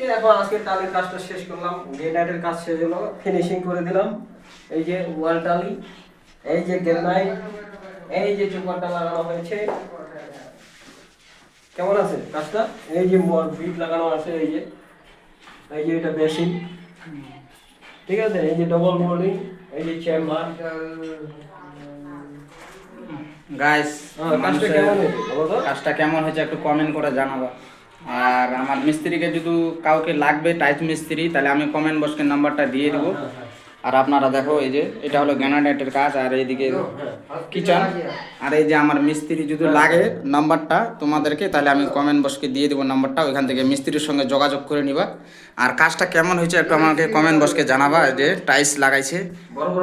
এখন আজকে টালির কাজটা শেষ করলাম, গ্রেনাইটের কাজ শেষ হলো, ফিনিশিং করে দিলাম। এই যে ওয়াল টালি, এই যে গ্রেনাইট, এই যে চুপারটা লাগানো হয়েছে। কেমন আছে কাজটা? এই যে বিট লাগানো আছে, এই যে এটা বেসিন, ঠিক আছে, এই যে ডবল মোল্ডিং, এই যে চেম্বার। গাইস, কাজটা কেমন হয়েছে বলো তো? কাজটা কেমন হয়েছে একটু কমেন্ট করে জানাবা। আর আমার মিস্ত্রিকে যদি কাউকে লাগবে টাইট মিস্ত্রি, তাহলে আমি কমেন্ট বক্সের নাম্বারটা দিয়ে দেবো। আর আপনারা দেখো, এই যে এটা হলো গ্রানাইটের কাজ, আর এইদিকে কিচেন। আর এই যে আমার মিস্ত্রি যদি লাগে নাম্বারটা তোমাদেরকে, তাহলে আমি কমেন্ট বক্সকে দিয়ে দেবো নাম্বারটা, ওইখান থেকে মিস্ত্রির সঙ্গে যোগাযোগ করে নিবা। আর কাজটা কেমন হয়েছে একটু আমাকে কমেন্ট বক্সকে জানাবা। যে টাইলস লাগাইছে,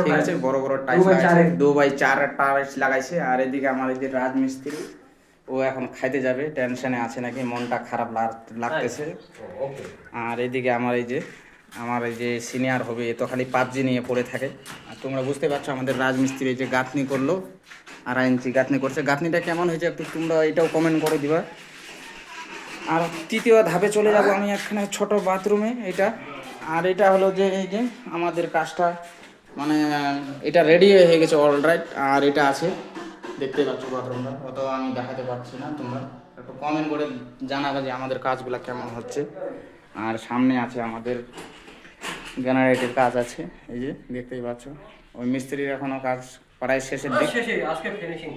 ঠিক আছে, বড় বড় টাইলস লাগাইছে, 2x4 টাইলস লাগাইছে। আর এদিকে আমার এই যে রাজমিস্ত্রি, ও এখন খাইতে যাবে, টেনশনে আছে নাকি, মনটা খারাপ লাগতেছে। আর এইদিকে আমার এই যে সিনিয়র হবে, এ তো খালি পাবজি নিয়ে পড়ে থাকে। আর তোমরা বুঝতে পারছো আমাদের রাজমিস্ত্রি এই যে গাঁথনি করলো, 2.5 ইঞ্চি গাঁথনি করছে। গাঁথনিটা কেমন হয়েছে একটু তোমরা এটাও কমেন্ট করে দিবা। আর তৃতীয় ধাপে চলে যাব আমি এখানে ছোট বাথরুমে, এটা। আর এটা হলো যে এই যে আমাদের কাজটা, মানে এটা রেডি হয়ে গেছে অলরাইট। আর এটা আছে, দেখতে পাচ্ছ বাথরুমটা, অত আমি দেখাতে পারছি না, তোমরা একটু কমেন্ট করে জানাবে যে আমাদের কাজগুলো কেমন হচ্ছে। আর সামনে আছে আমাদের জেনারেটের কাজ আছে, এই যে দেখতেই পাচ্ছ। ওই মিস্ত্রির এখনো কাজ প্রায় শেষের দিক। শেষে আজকে ফিনিশিং।